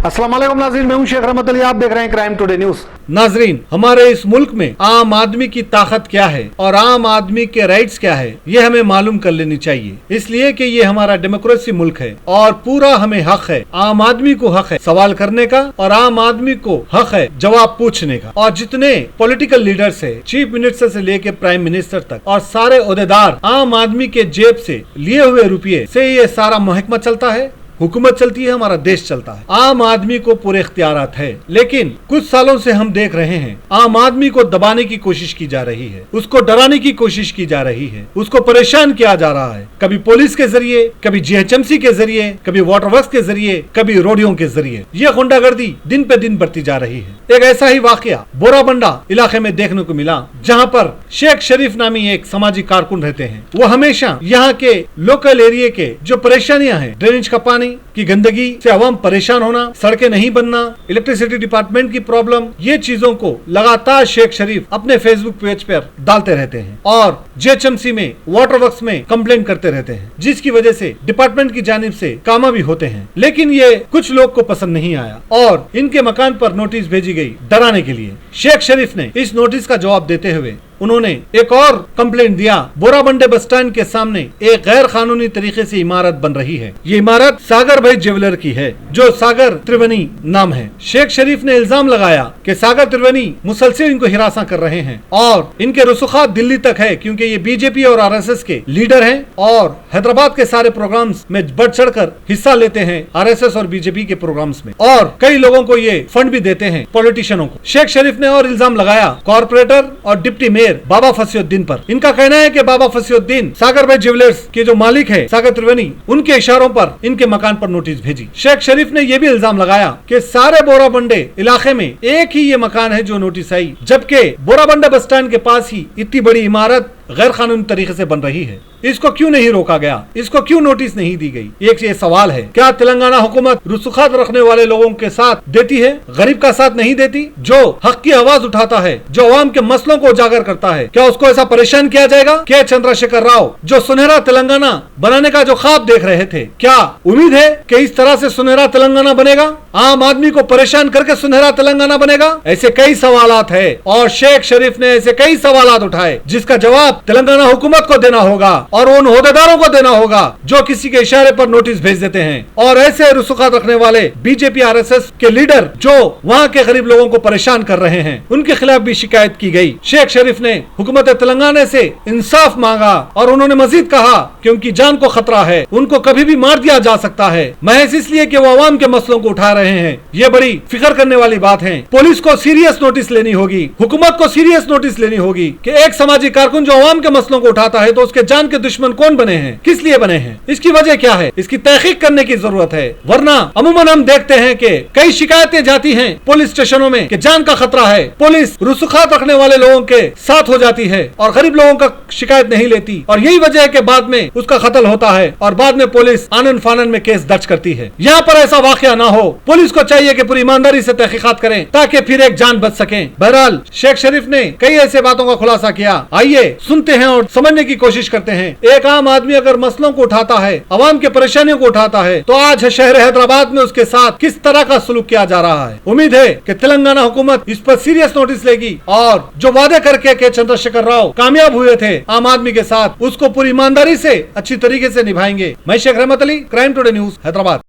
अस्सलाम वालेकुम नाज़रीन, मैं हूं शेख रहमत अली। आप देख रहे हैं क्राइम टुडे न्यूज। नाजरीन, हमारे इस मुल्क में आम आदमी की ताकत क्या है और आम आदमी के राइट्स क्या है, ये हमें मालूम कर लेनी चाहिए। इसलिए कि ये हमारा डेमोक्रेसी मुल्क है और पूरा हमें हक है, आम आदमी को हक है सवाल करने का और आम आदमी को हक है जवाब पूछने का। और जितने पॉलिटिकल लीडर्स है, चीफ मिनिस्टर से लेके प्राइम मिनिस्टर तक और सारे ओहदेदार आम आदमी के जेब से लिए हुए रुपये से ये सारा महकमा चलता है, हुकूमत चलती है, हमारा देश चलता है। आम आदमी को पूरे इख्तियारात है, लेकिन कुछ सालों से हम देख रहे हैं आम आदमी को दबाने की कोशिश की जा रही है, उसको डराने की कोशिश की जा रही है, उसको परेशान किया जा रहा है, कभी पुलिस के जरिए, कभी जीएचएमसी के जरिए, कभी वाटर वर्क्स के जरिए, कभी रोडियों के जरिए। यह गुंडागर्दी दिन पे दिन बढ़ती जा रही है। एक ऐसा ही वाकया बोराबंडा इलाके में देखने को मिला, जहाँ पर शेख शरीफ नामी एक समाजी कारकुन रहते हैं। वो हमेशा यहाँ के लोकल एरिया के जो परेशानियां हैं, ड्रेनेज का पानी की गंदगी से अवाम परेशान होना, सड़कें नहीं बनना, इलेक्ट्रिसिटी डिपार्टमेंट की प्रॉब्लम, ये चीजों को लगातार शेख शरीफ अपने फेसबुक पेज पर डालते रहते हैं और जीएचएमसी में, वाटर वर्क्स में कंप्लेन करते रहते हैं, जिसकी वजह से डिपार्टमेंट की जानिब से कामा भी होते हैं। लेकिन ये कुछ लोग को पसंद नहीं आया और इनके मकान पर नोटिस भेजी गई डराने के लिए। शेख शरीफ ने इस नोटिस का जवाब देते हुए उन्होंने एक और कंप्लेंट दिया। बोराबंडे बस स्टैंड के सामने एक गैर कानूनी तरीके से इमारत बन रही है। ये इमारत सागर भाई ज्वेलर की है, जो सागर त्रिवेणी नाम है। शेख शरीफ ने इल्जाम लगाया कि सागर त्रिवेणी मुसलसल इनको हिरासा कर रहे हैं और इनके रुसूखात दिल्ली तक है, क्योंकि ये बीजेपी और आरएसएस के लीडर हैं और हैदराबाद के सारे प्रोग्राम्स में बढ़ चढ़ कर हिस्सा लेते हैं, आरएसएस और बीजेपी के प्रोग्राम्स में, और कई लोगों को ये फंड भी देते हैं, पॉलिटिशियनों को। शेख शरीफ ने और इल्जाम लगाया कॉर्पोरेटर और डिप्टी मेयर बाबा फसीउद्दीन पर। इनका कहना है कि बाबा फसीउद्दीन सागर भाई ज्वेलर्स के जो मालिक है सागर त्रिवेणी, उनके इशारों पर इनके मकान पर नोटिस भेजी। शेख शरीफ ने यह भी इल्जाम लगाया कि सारे बोराबंडे इलाके में एक ही ये मकान है जो नोटिस आई, जबकि बोराबंडे बस स्टैंड के पास ही इतनी बड़ी इमारत गैर कानूनी तरीके से बन रही है। इसको क्यों नहीं रोका गया, इसको क्यों नोटिस नहीं दी गई? एक ये सवाल है। क्या तेलंगाना हुकूमत रुसूखात रखने वाले लोगों के साथ देती है, गरीब का साथ नहीं देती? जो हक की आवाज उठाता है, जो अवाम के मसलों को उजागर करता है, क्या उसको ऐसा परेशान किया जाएगा? के चंद्रशेखर राव जो सुनहरा तेलंगाना बनाने का जो ख्वाब देख रहे थे, क्या उम्मीद है कि इस तरह से सुनहरा तेलंगाना बनेगा? आम आदमी को परेशान करके सुनहरा तेलंगाना बनेगा? ऐसे कई सवालात है और शेख शरीफ ने ऐसे कई सवालात उठाए, जिसका जवाब तेलंगाना हुकूमत को देना होगा और उन ओहदेदारों को देना होगा जो किसी के इशारे पर नोटिस भेज देते हैं। और ऐसे रुसूखात रखने वाले बीजेपी आरएसएस के लीडर जो वहाँ के गरीब लोगों को परेशान कर रहे हैं, उनके खिलाफ भी शिकायत की गई। शेख शरीफ ने हुकूमत तेलंगाना से इंसाफ मांगा और उन्होंने मजीद कहा कि उनकी जान को खतरा है, उनको कभी भी मार दिया जा सकता है, महज इसलिए कि वो अवाम के मसलों को उठा रहे हैं। ये बड़ी फिक्र करने वाली बात है। पुलिस को सीरियस नोटिस लेनी होगी, हुकूमत को सीरियस नोटिस लेनी होगी कि एक समाजी कारकुन जो अवाम के मसलों को उठाता है, तो उसके जान के दुश्मन कौन बने हैं, किस लिए बने हैं, इसकी वजह क्या है, इसकी तहकीक करने की जरूरत है। वरना अमूमन हम देखते हैं कि कई शिकायतें जाती हैं पुलिस स्टेशनों में कि जान का खतरा है, पुलिस रुसूखात रखने वाले लोगों के साथ हो जाती है और गरीब लोगों का शिकायत नहीं लेती, और यही वजह है कि बाद में उसका कत्ल होता है और बाद में पुलिस आनन फानन में केस दर्ज करती है। यहाँ पर ऐसा वाकया ना हो। पुलिस को चाहिए कि पूरी ईमानदारी से तहकीकात करें ताकि फिर एक जान बच सके। बहरहाल शेख शरीफ ने कई ऐसे बातों का खुलासा किया। आइए सुनते हैं और समझने की कोशिश करते हैं। एक आम आदमी अगर मसलों को उठाता है, अवाम के परेशानियों को उठाता है, तो आज शहर हैदराबाद में उसके साथ किस तरह का सलूक किया जा रहा है। उम्मीद है कि तेलंगाना हुकूमत इस पर सीरियस नोटिस लेगी और जो वादे करके के चंद्रशेखर राव कामयाब हुए थे आम आदमी के साथ, उसको पूरी ईमानदारी से अच्छी तरीके से निभाएंगे। मैं शेख रहमत Ali, crime today news, Hyderabad.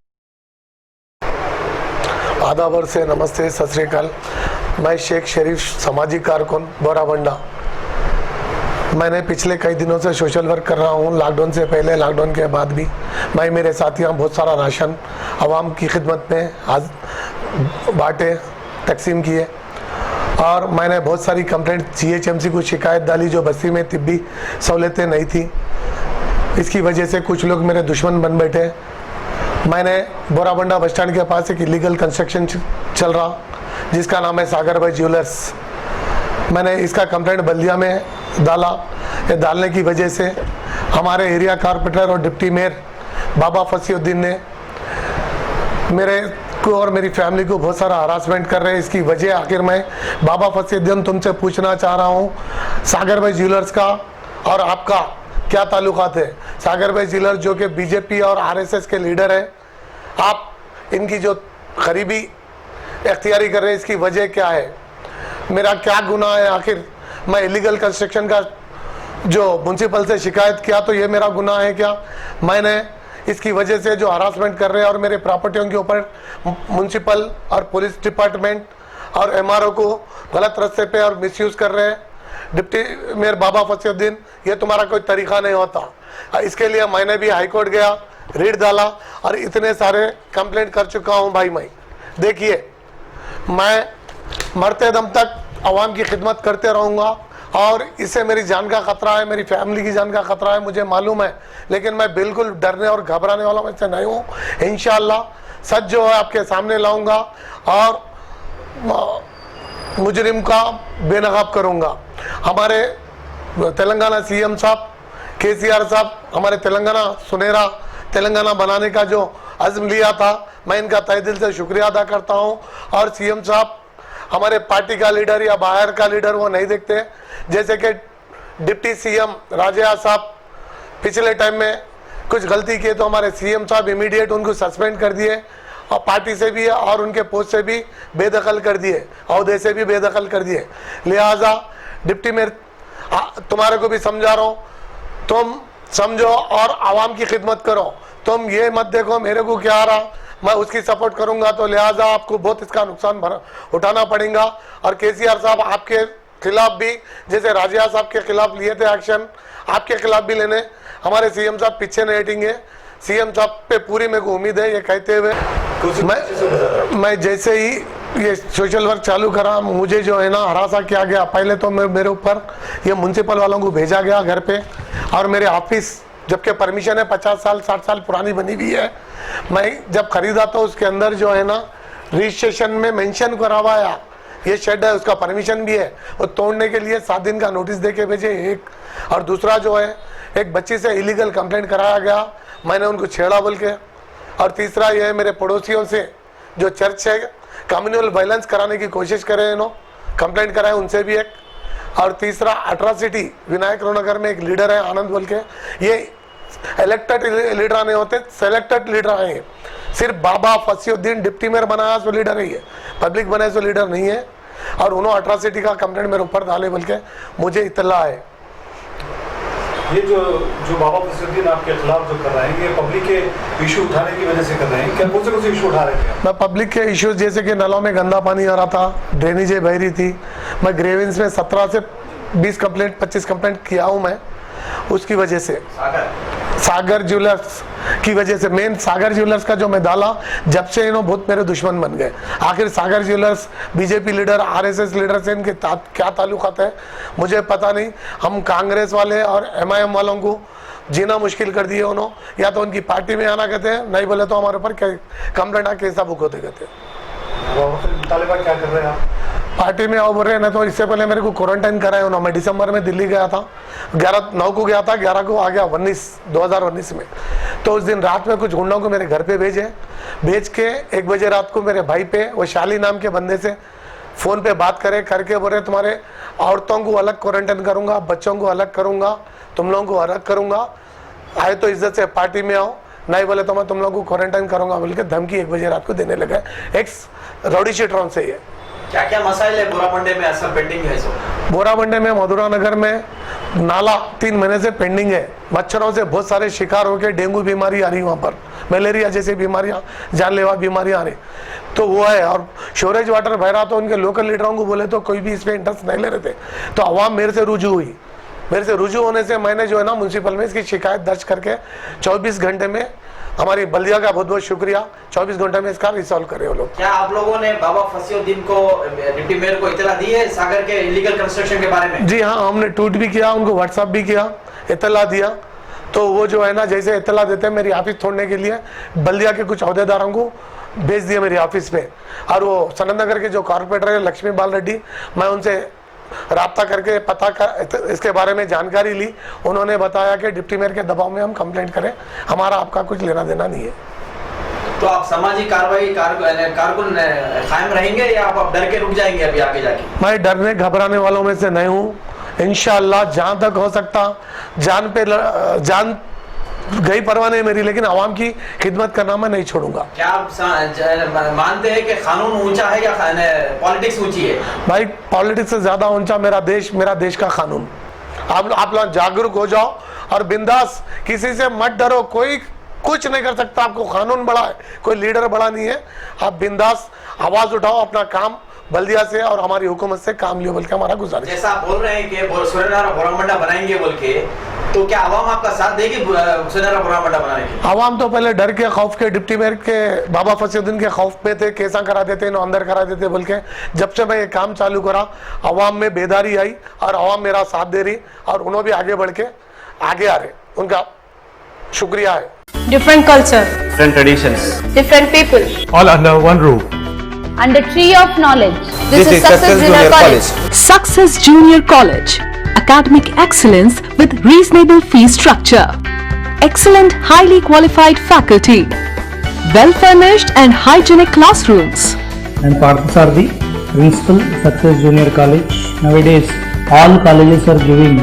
आदाब से नमस्ते, सत श्री अकाल। मैं शेख शरीफ, सामाजिक कारकुन, बोराबंडा। मैंने पिछले कई दिनों से सोशल वर्क कर रहा हूँ, लॉकडाउन से पहले, लॉकडाउन के बाद भी। मैं मेरे साथियों बहुत सारा राशन आवाम की खिदमत में आज बांटे, तकसीम किए, और मैंने बहुत सारी कंप्लेंट जीएचएमसी को शिकायत डाली जो बस्ती में तिब्बी सहूलतें नहीं थी। इसकी वजह से कुछ लोग मेरे दुश्मन बन बैठे। मैंने बोराबंडा बस स्टैंड के पास एक इलीगल कंस्ट्रक्शन चल रहा जिसका नाम है सागर भाई ज्वेलर्स। मैंने इसका कंप्लेंट बल्दिया में डाला। ये डालने की वजह से हमारे एरिया कॉर्पोरेटर और डिप्टी मेयर बाबा फसीउद्दीन ने मेरे को और मेरी फैमिली को बहुत सारा हरासमेंट कर रहे हैं। इसकी वजह आखिर मैं बाबा फसीउद्दीन तुमसे पूछना चाह रहा हूँ, सागर भाई ज्वेलर्स का और आपका क्या ताल्लुकात है? सागर भाई ज्वेलर्स जो कि बीजेपी और आरएसएस के लीडर है, आप इनकी जो गरीबी इख्तियारी कर रहे हैं, इसकी वजह क्या है, मेरा क्या गुनाह है, आखिर मैं इलीगल कंस्ट्रक्शन का जो म्यूनसिपल से शिकायत किया तो ये मेरा गुनाह है क्या, मैंने इसकी वजह से जो हरासमेंट कर रहे हैं और मेरे प्रॉपर्टियों के ऊपर म्यूनसिपल और पुलिस डिपार्टमेंट और एमआरओ को गलत रास्ते पे और मिसयूज कर रहे हैं। डिप्टी मेयर बाबा फसीउद्दीन, ये तुम्हारा कोई तरीका नहीं होता। इसके लिए मैंने भी हाईकोर्ट गया, रीट डाला और इतने सारे कंप्लेंट कर चुका हूँ भाई। मैं देखिए, मैं मरते दम तक आवाम की खिदमत करते रहूँगा और इससे मेरी जान का खतरा है, मेरी फैमिली की जान का खतरा है, मुझे मालूम है, लेकिन मैं बिल्कुल डरने और घबराने वाला मैं से नहीं हूँ। इंशाअल्लाह सच जो है आपके सामने लाऊंगा और मुजरिम का बेनकाब करूंगा। हमारे तेलंगाना सीएम साहब केसीआर साहब हमारे तेलंगाना सुनहरा तेलंगाना बनाने का जो अज़्म लिया था, मैं इनका तहे दिल से शुक्रिया अदा करता हूं। और सीएम साहब हमारे पार्टी का लीडर या बाहर का लीडर वो नहीं देखते, जैसे कि डिप्टी सीएम राजा साहब पिछले टाइम में कुछ गलती किए तो हमारे सीएम साहब इमीडिएट उनको सस्पेंड कर दिए और पार्टी से भी और उनके पोस्ट से भी बेदखल कर दिए, अहदे से भी बेदखल कर दिए। लिहाजा डिप्टी मेयर तुम्हारे को भी समझा रहा हूँ, तुम समझो और आवाम की खिदमत करो। तुम ये मत देखो मेरे को क्या आ रहा, मैं उसकी सपोर्ट करूंगा तो लिहाजा आपको बहुत इसका नुकसान उठाना पड़ेगा। और केसीआर साहब आपके खिलाफ भी जैसे राजिया साहब के खिलाफ लिए थे एक्शन, आपके खिलाफ भी लेने, हमारे सीएम साहब पीछे नहीं हटेंगे। सीएम साहब पे पूरी मेरे को उम्मीद है। ये कहते हुए मैं जैसे ही ये सोशल वर्क चालू करा, मुझे जो है ना हरासा किया गया। पहले तो मेरे ऊपर ये म्यूनसिपल वालों को भेजा गया घर पे, और मेरे ऑफिस जबकि परमिशन है 50 साल 60 साल पुरानी बनी हुई है, मैं जब खरीदा तो उसके अंदर जो है ना रजिस्ट्रेशन में मेंशन करवाया ये शेड है, उसका परमिशन भी है। वो तोड़ने के लिए 7 दिन का नोटिस दे के भेजे एक, और दूसरा जो है एक बच्ची से इलीगल कंप्लेंट कराया गया, मैंने उनको छेड़ा बोल के। और तीसरा ये है मेरे पड़ोसियों से जो चर्च है कम्युनल वायलेंस कराने की कोशिश करे, कंप्लेंट कराए उनसे भी एक। और तीसरा अट्रॉसिटी विनायक नगर में एक लीडर है आनंद बोल के, ये इलेक्टेड लीडर नहीं होते, सेलेक्टेड लीडर है। सिर्फ बाबा फसीउद्दीन डिप्टी मेयर बनाया सो लीडर है, ये पब्लिक बनाए सो लीडर नहीं है। और उन्होंने अट्रॉसिटी का कंप्लेंट मेरे ऊपर डाले बोल के मुझे इत्तला है। ये जो बाबा फसीउद्दीन आपके खिलाफ जो कर रहे हैं, ये पब्लिक के इशू उठाने की वजह से कर रहे हैं क्या? कौन से इशू उठा रहे थे? मैं पब्लिक के इश्यूज जैसे कि नलों में गंदा पानी आ रहा था, ड्रेनेजें बह रही थी, मैं ग्रेवेंस में 17 से 20 कंप्लेंट 25 कंप्लेंट किया हूँ मैं, उसकी वजह से सागर ज्वेलर्स की वजह से, मेन सागर ज्वेलर्स का जो मैं डाला जब से इन्होंने बहुत मेरे दुश्मन बन गए। आखिर Sagar jewellers BJP leader RSS leader से इनके क्या ताल्लुकात है मुझे पता नहीं। हम कांग्रेस वाले और एमआईएम वालों को जीना मुश्किल कर दिए उन्होंने, या तो उनकी पार्टी में आना कहते हैं, नहीं बोले तो हमारे ऊपर कंप्लेंट आके कैसा बुक होते कहते हैं। तालिबान क्या कर रहे हैं आप? पार्टी में आओ बोल रहे हैं ना, तो इससे पहले मेरे को क्वारंटाइन कराया उन्होंने। मैं दिसंबर में दिल्ली गया था, 9 को गया था, 11 को आ गया 2019 में। तो उस दिन रात में कुछ गुंडों को मेरे घर पे भेज के 1 बजे रात को मेरे भाई पे, वो शाली नाम के बंदे से फ़ोन पे बात करके बोल रहे तुम्हारे औरतों को अलग क्वारंटाइन करूँगा, बच्चों को अलग करूँगा, तुम लोगों को अलग करूँगा, आए तो इज्जत से पार्टी में आओ, नहीं बोले तो मैं तुम लोगों को क्वारंटाइन करूँगा बोल के धमकी 1 बजे रात को देने लगा। एक्स रौडी शीटरों से ये क्या क्या मसाइल है बोराबंडे में ऐसा पेंडिंग है? बोराबंडे में मधुरा नगर में नाला 3 महीने से पेंडिंग है। मच्छरों से बहुत सारे शिकार होकर डेंगू बीमारी आ रही वहाँ पर, मलेरिया जैसी बीमारियाँ, जानलेवा बीमारियाँ आ रही, तो वो है। और शोरेज वाटर बह रहा, तो उनके लोकल लीडरों को बोले तो कोई भी इस पर इंटरेस्ट नहीं ले रहे थे, तो आवाम मेरे से रुजू हुई। मेरे से रुजू होने से मैंने जो है ना म्यूनसिपल में इसकी शिकायत दर्ज करके 24 घंटे में, हमारी बल्दिया का बहुत बहुत शुक्रिया, 24 घंटे में इसका रिसॉल्व करे वो लोग। क्या आप लोगों ने बाबा फसीउद्दीन को, डिप्टी मेयर को इत्तला दी है सागर के इलीगल कंस्ट्रक्शन के बारे में? जी हाँ, हमने ट्वीट भी किया, उनको व्हाट्सएप भी किया, इत्तला दिया। तो वो जो है ना जैसे इत्तला देते हैं मेरी ऑफिस छोड़ने के लिए बल्दिया के कुछ अहदेदारों को भेज दिया मेरी ऑफिस पे। और वो सनत नगर के जो कॉर्पोरेटर है लक्ष्मी बाल रेड्डी, मैं उनसे राब्ता करके इसके बारे में जानकारी ली। उन्होंने बताया कि डिप्टी मेयर के दबाव में हम कंप्लेंट करें, हमारा आपका कुछ लेना देना नहीं है। तो आप सामाजिक कार्रवाई कारकुन कायम रहेंगे या आप डर के रुक जाएंगे अभी आगे जाके? मैं डरने घबराने वालों में से नहीं हूँ। इंशाअल्लाह जहाँ तक हो सकता जान गई परवाह नहीं मेरी, लेकिन आवाम की खिदमत करना मैं नहीं छोड़ूंगा। क्या आप मानते हैं कि कानून ऊंचा है या पॉलिटिक्स ऊंची है? भाई पॉलिटिक्स से ज्यादा ऊंचा मेरा देश का कानून। आप लोग जागरूक हो जाओ और बिंदास, किसी से मत डरो, कोई कुछ नहीं कर सकता आपको। कानून बड़ा है, कोई लीडर बड़ा नहीं है। आप बिंदास आवाज उठाओ, अपना काम बल्दिया से और हमारी हुकूमत से काम लियो, बोल के हमारा गुजारिश। जैसा आप बोल रहे हैं कि सूर्यनारायण बोरामंडा बनाएंगे बोल के, तो क्या आवाम आपका साथ देगी सूर्यनारायण बोरामंडा बनाने के? आवाम तो पहले डर के खौफ के, डिप्टी मेयर के बाबा फसीउद्दीन के खौफ पे थे, कैसा करा देते इन्हों अंदर करा देते बोल के। जब से मैं ये काम चालू करा, आवाम में बेदारी आई और आवाम मेरा साथ दे रही और उन्होंने भी आगे बढ़ के आगे आ रहे, उनका शुक्रिया है। Different culture, different traditions, different people, all under one roof. under tree of knowledge. This is Success Junior College. Success Junior College. Academic excellence with reasonable fee structure. Excellent, highly qualified faculty. Well-furnished and hygienic classrooms. And Parthasarthi, Principal, Success Junior College. Nowadays, all colleges are giving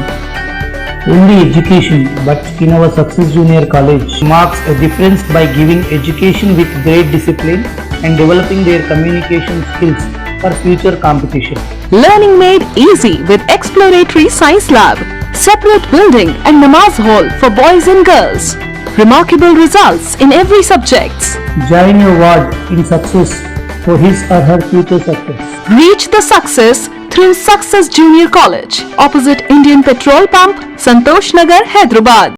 only education, but in our Success Junior College marks a difference by giving education with great discipline and developing their communication skills for future competition. Learning made easy with exploratory science lab, separate building and namaz hall for boys and girls. Remarkable results in every subjects. Join your ward in success for his or her future success. Reach the success through Success Junior College, opposite Indian Petrol Pump, Santosh Nagar, Hyderabad.